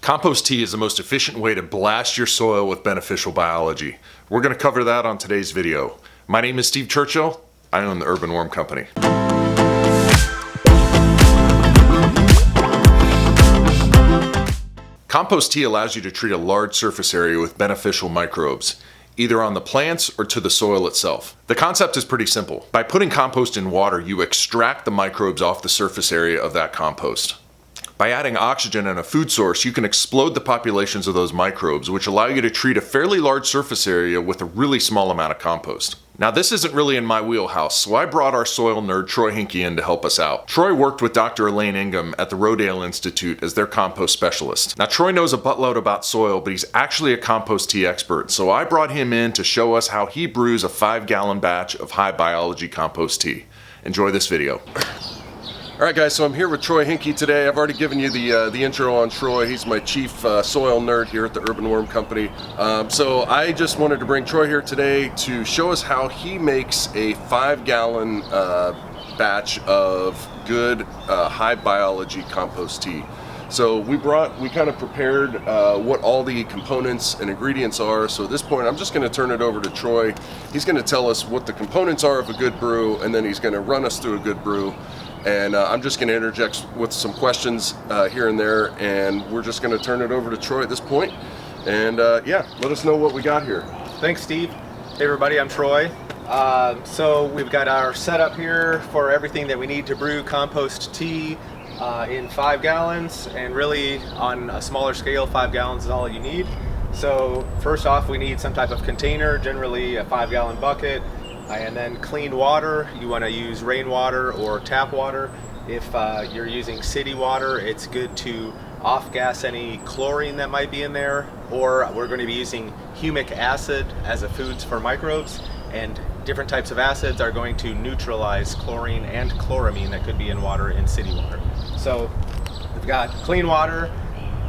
Compost tea is the most efficient way to blast your soil with beneficial biology. We're going to cover that on today's video. My name is Steve Churchill. I own the Urban Worm Company. Compost tea allows you to treat a large surface area with beneficial microbes, either on the plants or to the soil itself. The concept is pretty simple. By putting compost in water, you extract the microbes off the surface area of that compost. By adding oxygen and a food source, you can explode the populations of those microbes, which allow you to treat a fairly large surface area with a really small amount of compost. Now, this isn't really in my wheelhouse, so I brought our soil nerd Troy Hinkie in to help us out. Troy worked with Dr. Elaine Ingham at the Rodale Institute as their compost specialist. Now, Troy knows a buttload about soil, but he's actually a compost tea expert, so I brought him in to show us how he brews a 5-gallon batch of high biology compost tea. Enjoy this video. Alright guys, so I'm here with Troy Hinkie today. I've already given you the intro on Troy. He's my chief soil nerd here at the Urban Worm Company. So I just wanted to bring Troy here today to show us how he makes a 5-gallon batch of good high biology compost tea. So we kind of prepared what all the components and ingredients are. So at this point, I'm just going to turn it over to Troy. He's going to tell us what the components are of a good brew, and then he's going to run us through a good brew. And I'm just going to interject with some questions here and there, and we're just going to turn it over to Troy at this point. And yeah, let us know what we got here. Thanks, Steve. Hey everybody, I'm Troy. So we've got our setup here for everything that we need to brew compost tea in 5 gallons, and really on a smaller scale, 5 gallons is all you need. So first off, we need some type of container, generally a 5-gallon bucket. And then clean water. You want to use rainwater or tap water. If you're using city water, it's good to off-gas any chlorine that might be in there, or we're going to be using humic acid as a food for microbes, and different types of acids are going to neutralize chlorine and chloramine that could be in water in city water. So we've got clean water,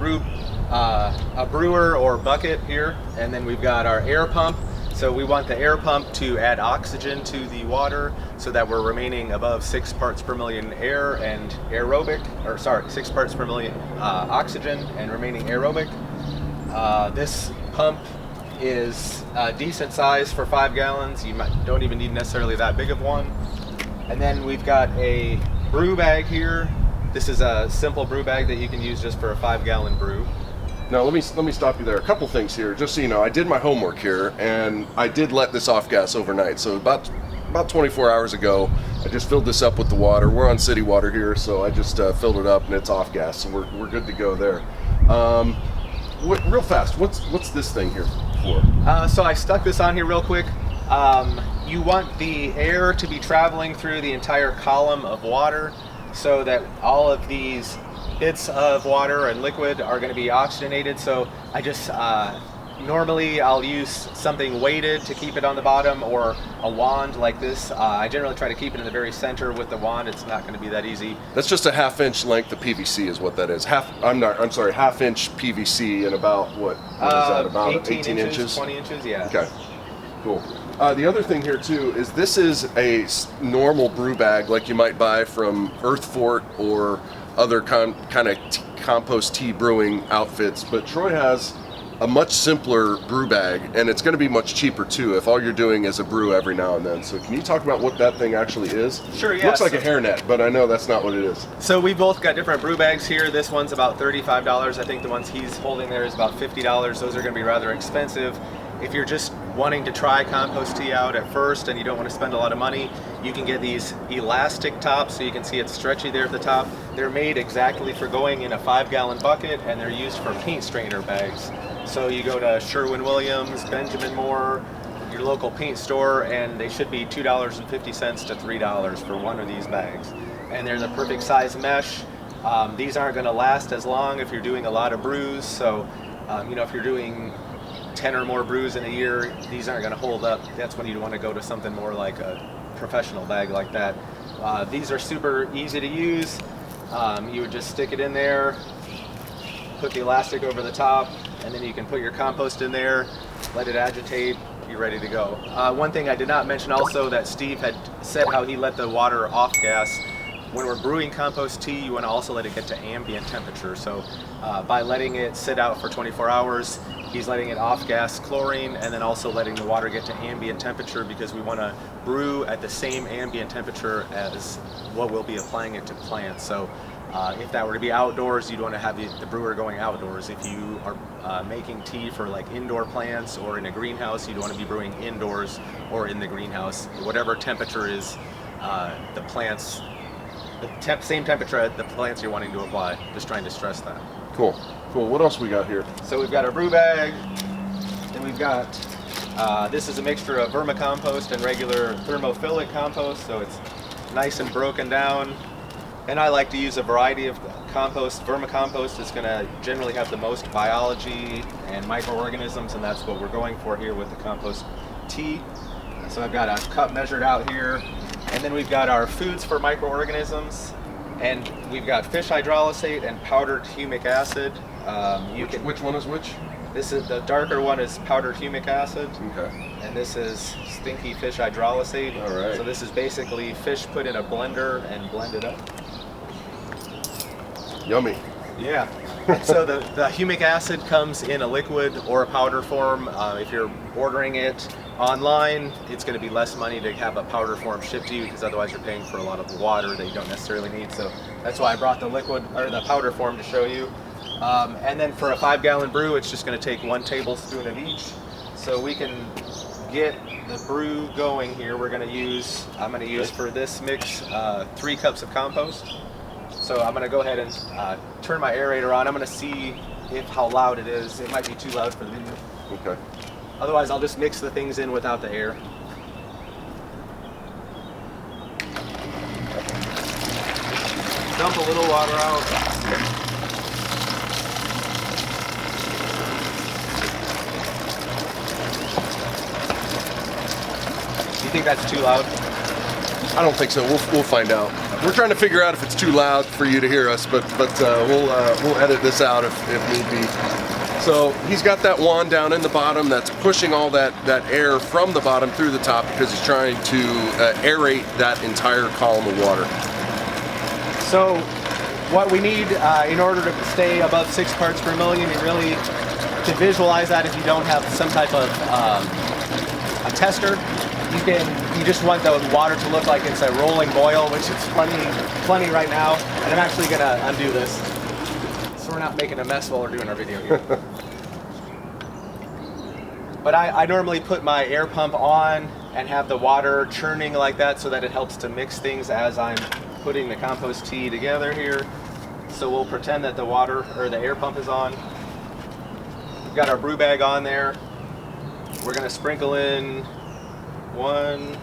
a brewer or bucket here, and then we've got our air pump. So we want the air pump to add oxygen to the water so that we're remaining above 6 parts per million air and 6 parts per million oxygen and remaining aerobic. This pump is a decent size for 5 gallons. You don't even need necessarily that big of one. And then we've got a brew bag here. This is a simple brew bag that you can use just for a 5-gallon brew. Now let me stop you there. A couple things here, just so you know. I did my homework here, and I did let this off gas overnight. So about 24 hours ago, I just filled this up with the water. We're on city water here, so I just filled it up, and it's off gas, so we're good to go there. Real fast, what's this thing here for? So I stuck this on here real quick. You want the air to be traveling through the entire column of water, so that all of these bits of water and liquid are going to be oxygenated. So I just normally I'll use something weighted to keep it on the bottom, or a wand like this. I generally try to keep it in the very center with the wand. It's not going to be that easy. That's just a 1/2-inch length of PVC is what that is. 1/2-inch PVC, and about what is that, about 18 inches? 20 inches, yeah. Okay, cool. The other thing here too is this is a normal brew bag like you might buy from Earth Fort or other kind of compost tea brewing outfits, but Troy has a much simpler brew bag, and it's going to be much cheaper too if all you're doing is a brew every now and then. So can you talk about what that thing actually is? Sure, yeah. Looks like a hairnet, but I know that's not what it is. So we both got different brew bags here. This one's about $35. I think the ones he's holding there is about $50. Those are going to be rather expensive. If you're just wanting to try compost tea out at first and you don't want to spend a lot of money, you can get these elastic tops, so you can see it's stretchy there at the top. They're made exactly for going in a 5-gallon bucket, and they're used for paint strainer bags. So you go to Sherwin-Williams, Benjamin Moore, your local paint store, and they should be $2.50 to $3 for one of these bags. And they're the perfect size mesh. These aren't going to last as long if you're doing a lot of brews. So if you're doing 10 or more brews in a year, these aren't going to hold up. That's when you want to go to something more like a professional bag like that. These are super easy to use. You would just stick it in there, put the elastic over the top, and then you can put your compost in there, let it agitate, you're ready to go. One thing I did not mention also, that Steve had said how he let the water off gas. when we're brewing compost tea, you want to also let it get to ambient temperature. So by letting it sit out for 24 hours, he's letting it off gas chlorine, and then also letting the water get to ambient temperature, because we want to brew at the same ambient temperature as what we'll be applying it to plants. So if that were to be outdoors, you'd want to have the brewer going outdoors. If you are making tea for like indoor plants or in a greenhouse, you'd want to be brewing indoors or in the greenhouse. Whatever temperature is the plants, same temperature at the plants you're wanting to apply. Just trying to stress that. Cool. What else we got here? So we've got our brew bag, and we've got, this is a mixture of vermicompost and regular thermophilic compost, so it's nice and broken down. And I like to use a variety of compost. Vermicompost is going to generally have the most biology and microorganisms, and that's what we're going for here with the compost tea. So I've got a cup measured out here, and then we've got our foods for microorganisms, and we've got fishydrolysate and powdered humic acid. Which one is which? This is the darker one is powdered humic acid. Okay. And this is stinky fishydrolysate. All right. So this is basically fish put in a blender and blended up. Yummy. Yeah. So the humic acid comes in a liquid or a powder form. If you're ordering it online, it's going to be less money to have a powder form shipped to you, because otherwise you're paying for a lot of water that you don't necessarily need. So that's why I brought the liquid or the powder form to show you. And then for a 5-gallon brew, it's just going to take 1 tablespoon of each. So we can get the brew going here. I'm going to use for this mix 3 cups of compost. So I'm going to go ahead and turn my aerator on. I'm going to see how loud it is. It might be too loud for the video. Okay. Otherwise, I'll just mix the things in without the air. Dump a little water out. You think that's too loud? I don't think so. We'll find out. We're trying to figure out if it's too loud for you to hear us, but we'll edit this out if need be. So he's got that wand down in the bottom that's pushing all that air from the bottom through the top, because he's trying to aerate that entire column of water. So what we need in order to stay above 6 parts per million, and really to visualize that, if you don't have some type of a tester, you just want the water to look like it's a rolling boil, which is plenty right now. And I'm actually gonna undo this, so we're not making a mess while we're doing our video here. But I normally put my air pump on and have the water churning like that, so that it helps to mix things as I'm putting the compost tea together here. So we'll pretend that the water or the air pump is on. We've got our brew bag on there. We're gonna sprinkle in 1,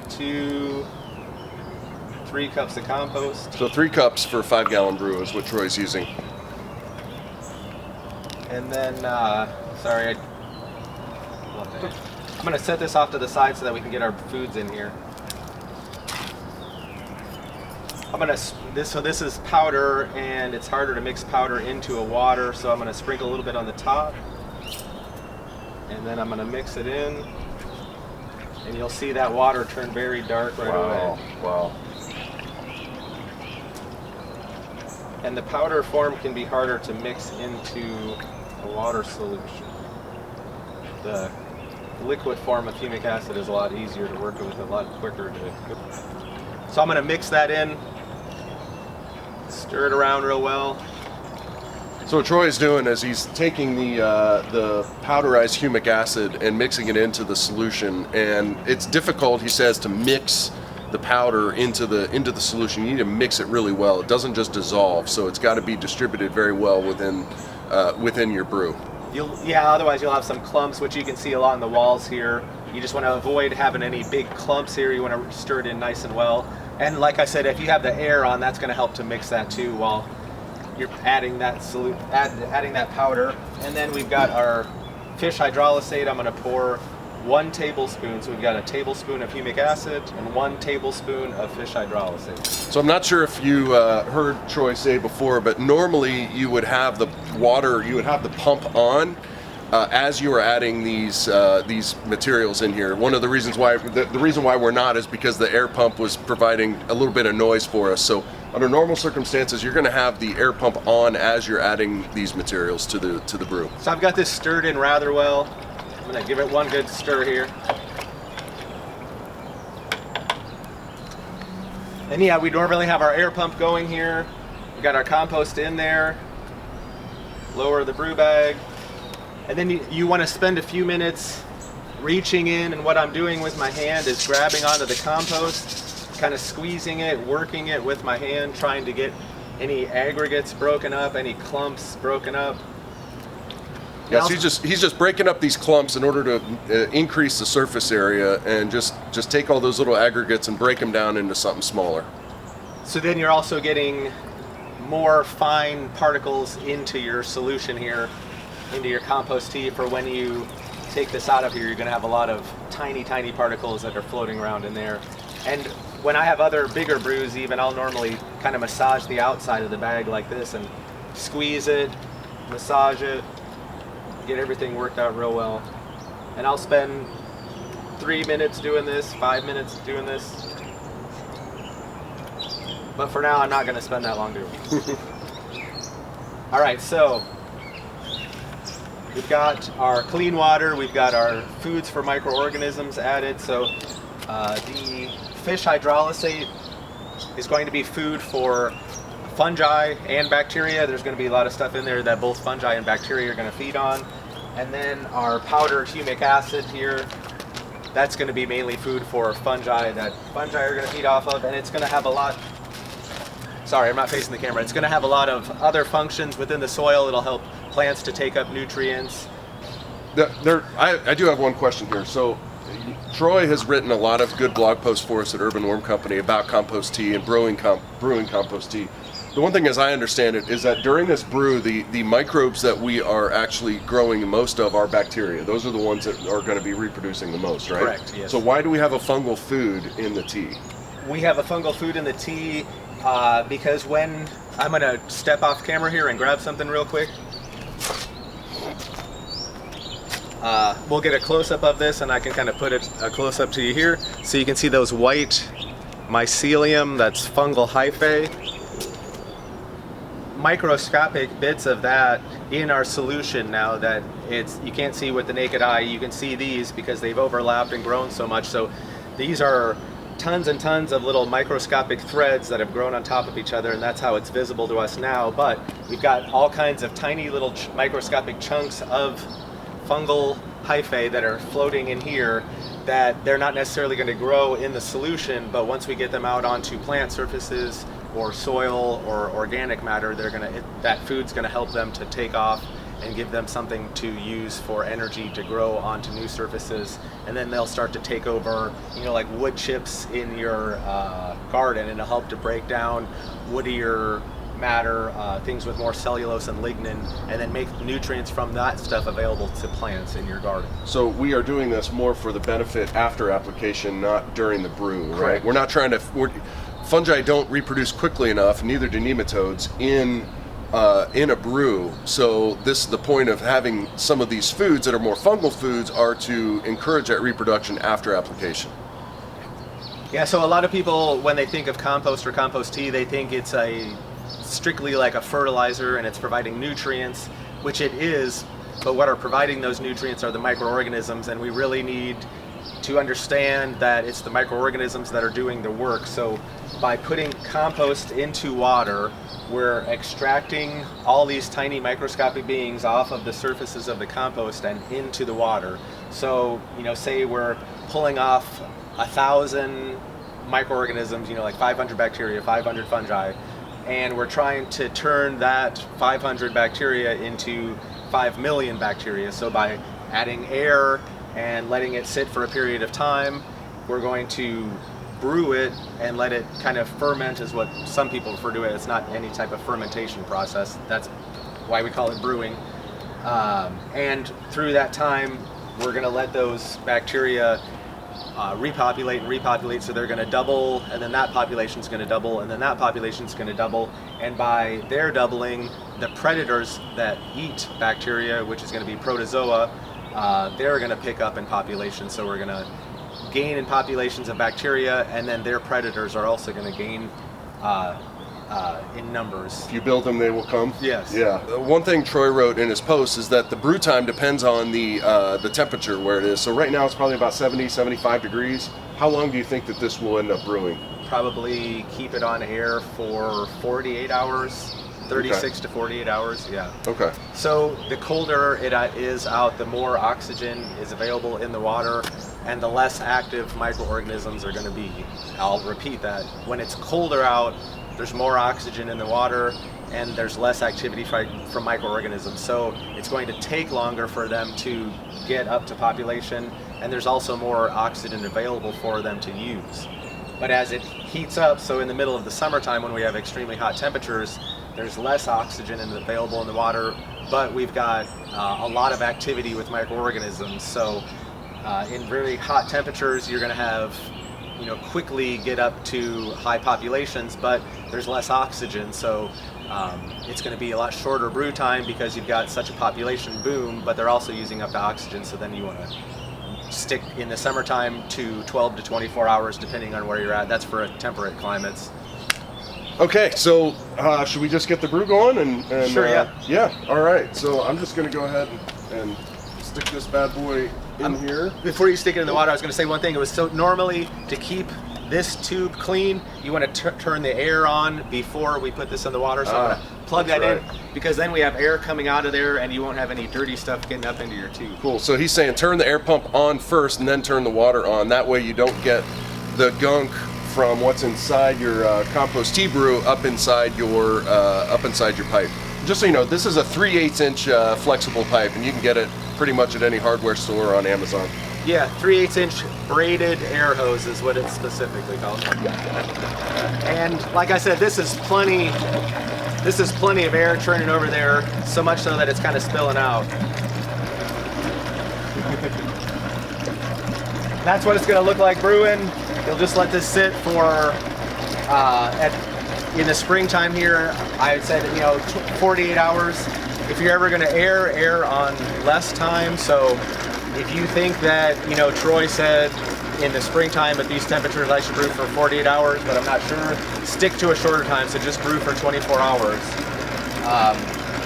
2, 3 cups of compost. So 3 cups for a 5-gallon brew is what Troy's using. And then, sorry, I'm going to set this off to the side so that we can get our foods in here. This is powder, and it's harder to mix powder into a water, so I'm going to sprinkle a little bit on the top. And then I'm going to mix it in. And you'll see that water turn very dark right away. Wow. And the powder form can be harder to mix into a water solution. The liquid form of humic acid is a lot easier to work with, a lot quicker to. So I'm going to mix that in, stir it around real well. So what Troy is doing is he's taking the powderized humic acid and mixing it into the solution, and it's difficult, he says, to mix the powder into the solution. You need to mix it really well. It doesn't just dissolve, so it's got to be distributed very well within your brew. Otherwise you'll have some clumps, which you can see a lot in the walls here. You just want to avoid having any big clumps here. You want to stir it in nice and well. And like I said, if you have the air on, that's going to help to mix that too while you're adding that adding that powder. And then we've got our fish hydrolysate. I'm going to pour 1 tablespoon. So we've got a tablespoon of humic acid and 1 tablespoon of fish hydrolysate. So I'm not sure if you heard Troy say before, but normally you would have the pump on, as you are adding these materials in here. One of the reasons why the reason why we're not is because the air pump was providing a little bit of noise for us. So under normal circumstances, you're going to have the air pump on as you're adding these materials to the brew. So I've got this stirred in rather well. I'm going to give it one good stir here. And yeah, we normally have our air pump going here. We got our compost in there. Lower the brew bag. And then you want to spend a few minutes reaching in, and what I'm doing with my hand is grabbing onto the compost, kind of squeezing it, working it with my hand, trying to get any aggregates broken up, any clumps broken up. Yes, he's just breaking up these clumps in order to increase the surface area and just take all those little aggregates and break them down into something smaller. So then you're also getting more fine particles into your solution here, into your compost tea. For when you take this out of here, you're going to have a lot of tiny particles that are floating around in there. And when I have other bigger brews even, I'll normally kind of massage the outside of the bag like this and squeeze it, massage it, get everything worked out real well. And I'll spend 3 minutes doing this, 5 minutes doing this. But for now, I'm not going to spend that long doing it. All right, so we've got our clean water, we've got our foods for microorganisms added. So the fishydrolysate is going to be food for fungi and bacteria. There's going to be a lot of stuff in there that both fungi and bacteria are going to feed on. And then our powdered humic acid here, that's going to be mainly food for fungi that fungi are going to feed off of. And it's going to have a lot, sorry, I'm not facing the camera. It's going to have a lot of other functions within the soil. It'll help plants to take up nutrients. I do have one question here. So Troy has written a lot of good blog posts for us at Urban Worm Company about compost tea and brewing compost tea. The one thing, as I understand it, is that during this brew, the microbes that we are actually growing most of are bacteria. Those are the ones that are going to be reproducing the most, right? Correct, yes. So why do we have a fungal food in the tea? We have a fungal food in the tea because when, I'm going to step off camera here and grab something real quick. We'll get a close-up of this, and I can kind of put it a close-up to you here. So you can see those white mycelium, that's fungal hyphae. Microscopic bits of that in our solution now that you can't see with the naked eye. You can see these because they've overlapped and grown so much. So these are tons and tons of little microscopic threads that have grown on top of each other, and that's how it's visible to us now. But we've got all kinds of tiny little microscopic chunks of fungal hyphae that are floating in here that they're not necessarily going to grow in the solution, but once we get them out onto plant surfaces or soil or organic matter, that food's going to help them to take off and give them something to use for energy to grow onto new surfaces. And then they'll start to take over, like wood chips in your garden, and it'll help to break down woodier matter, things with more cellulose and lignin, and then make nutrients from that stuff available to plants in your garden. So we are doing this more for the benefit after application, not during the brew, right? Correct. We're not trying to, fungi don't reproduce quickly enough, neither do nematodes, in a brew. So the point of having some of these foods that are more fungal foods are to encourage that reproduction after application. Yeah, so a lot of people, when they think of compost or compost tea, they think it's strictly like a fertilizer and it's providing nutrients, which it is, but what are providing those nutrients are the microorganisms, and we really need to understand that it's the microorganisms that are doing the work. So by putting compost into water, we're extracting all these tiny microscopic beings off of the surfaces of the compost and into the water. So, say we're pulling off 1,000 microorganisms, like 500 bacteria, 500 fungi, and we're trying to turn that 500 bacteria into 5 million bacteria. So by adding air and letting it sit for a period of time, we're going to brew it and let it kind of ferment, is what some people refer to it. It's not any type of fermentation process. That's why we call it brewing. And through that time, we're going to let those bacteria repopulate and repopulate, so they're going to double, and then that population's going to double, and then that population's going to double, and by their doubling, the predators that eat bacteria, which is going to be protozoa, they're going to pick up in population. So we're going to gain in populations of bacteria, and then their predators are also going to gain in numbers. If you build them, they will come? Yes. Yeah. One thing Troy wrote in his post is that the brew time depends on the temperature where it is. So right now it's probably about 70, 75 degrees. How long do you think that this will end up brewing? Probably keep it on air for 48 hours, 36 to 48 hours, yeah. Okay. So the colder it is out, the more oxygen is available in the water, and the less active microorganisms are going to be. I'll repeat that. When it's colder out, there's more oxygen in the water, and there's less activity from microorganisms. So it's going to take longer for them to get up to population, and there's also more oxygen available for them to use. But as it heats up, so in the middle of the summertime when we have extremely hot temperatures, there's less oxygen available in the water, but we've got a lot of activity with microorganisms. So in very hot temperatures, you're going to have, quickly get up to high populations, but there's less oxygen, so it's going to be a lot shorter brew time because you've got such a population boom, but they're also using up the oxygen, so then you want to stick in the summertime to 12 to 24 hours depending on where you're at. That's for temperate climates. Okay, so should we just get the brew going? And Sure, yeah. Yeah, all right. So I'm just going to go ahead and stick this bad boy in here. Before you stick it in the water, I was going to say one thing. It was so normally to keep this tube clean, you want to turn the air on before we put this in the water. So I'm going to plug that in, because then we have air coming out of there and you won't have any dirty stuff getting up into your tube. Cool. So he's saying turn the air pump on first and then turn the water on. That way you don't get the gunk from what's inside your compost tea brew up inside your pipe. Just so you know, this is a 3/8 inch flexible pipe, and you can get it pretty much at any hardware store on Amazon. Yeah, 3/8 inch braided air hose is what it's specifically called. And like I said, this is plenty of air churning over there, so much so that it's kind of spilling out. That's what it's going to look like brewing. You'll just let this sit for in the springtime here. I said 48 hours. If you're ever going to air on less time. So if you think that Troy said in the springtime at these temperatures I should brew for 48 hours, but I'm not sure, stick to a shorter time. So just brew for 24 hours.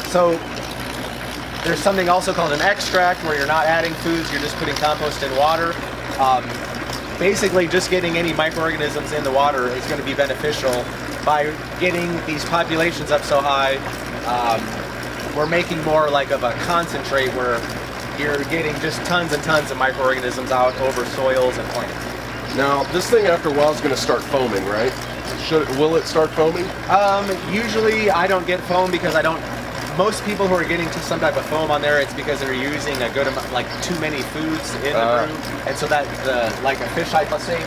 So there's something also called an extract, where you're not adding foods, you're just putting compost in water. Basically just getting any microorganisms in the water is going to be beneficial. By getting these populations up so high, we're making more like of a concentrate where you're getting just tons and tons of microorganisms out over soils and plants. Now, this thing after a while is going to start foaming, right? Will it start foaming? Usually I don't get foam because most people who are getting to some type of foam on there, it's because they're using a good amount, like too many foods in the brew, and so that like a fishydrolysate.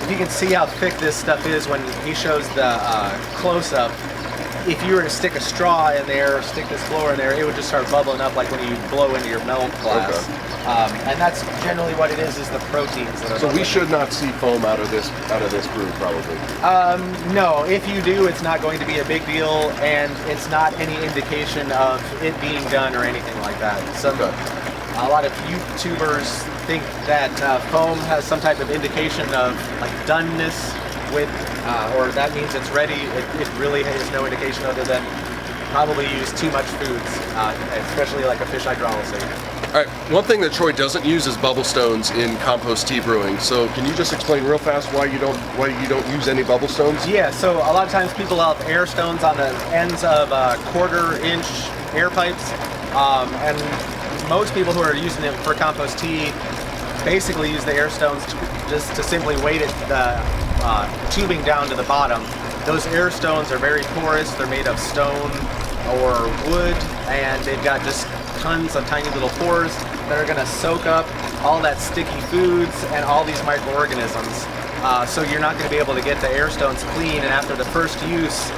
If you can see how thick this stuff is when he shows the close-up, if you were to stick a straw in there, stick this floor in there, it would just start bubbling up like when you blow into your milk glass. Okay. And that's generally what it is the proteins that are. So we should not see foam out of this brew, probably. No, if you do, it's not going to be a big deal, and it's not any indication of it being done or anything like that. A lot of YouTubers think that foam has some type of indication of like doneness, or that means it's ready. It really has no indication other than probably use too much foods, especially like a fishydrolysate. All right, one thing that Troy doesn't use is bubble stones in compost tea brewing. So can you just explain real fast why you don't use any bubble stones? Yeah, so a lot of times people have air stones on the ends of 1/4 inch air pipes, and most people who are using them for compost tea basically use the air stones just to simply weight the tubing down to the bottom. Those air stones are very porous. They're made of stone or wood, and they've got just tons of tiny little pores that are going to soak up all that sticky foods and all these microorganisms. So you're not going to be able to get the air stones clean, and after the first use,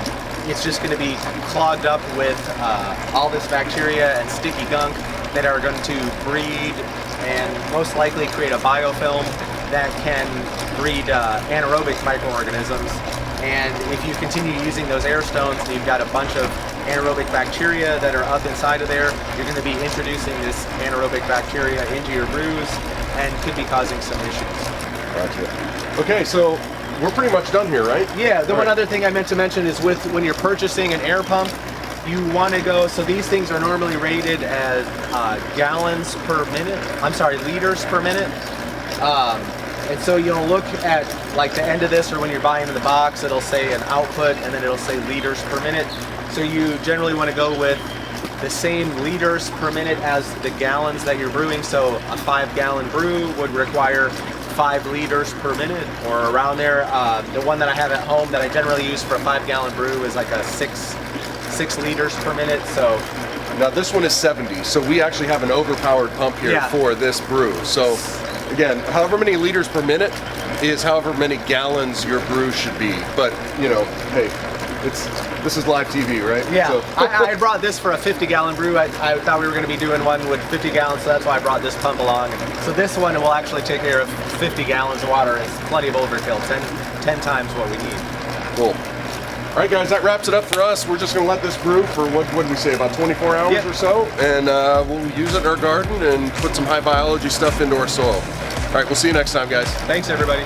it's just going to be clogged up with all this bacteria and sticky gunk that are going to breed and most likely create a biofilm that can breed anaerobic microorganisms. And if you continue using those air stones and you've got a bunch of anaerobic bacteria that are up inside of there, you're going to be introducing this anaerobic bacteria into your brews and could be causing some issues. Gotcha. Okay, so we're pretty much done here, right? Yeah, the one other thing I meant to mention is with when you're purchasing an air pump, you want to go, so these things are normally rated as gallons per minute, I'm sorry, liters per minute. And so you'll look at like the end of this, or when you're buying in the box, it'll say an output and then it'll say liters per minute. So you generally want to go with the same liters per minute as the gallons that you're brewing. So a 5-gallon brew would require 5 liters per minute or around there. The one that I have at home that I generally use for a 5-gallon brew is like a 6 liters per minute. So now this one is 70, so we actually have an overpowered pump here for this brew. So again, however many liters per minute is however many gallons your brew should be. But you know, hey, this is live TV, right? Yeah, So. I brought this for a 50-gallon brew. I thought we were going to be doing one with 50 gallons, so that's why I brought this pump along. So this one will actually take care of 50 gallons of water. It's plenty of overkill, 10 times what we need. Cool. All right, guys, that wraps it up for us. We're just going to let this brew for, what did we say, about 24 hours or so? And we'll use it in our garden and put some high biology stuff into our soil. All right, we'll see you next time, guys. Thanks, everybody.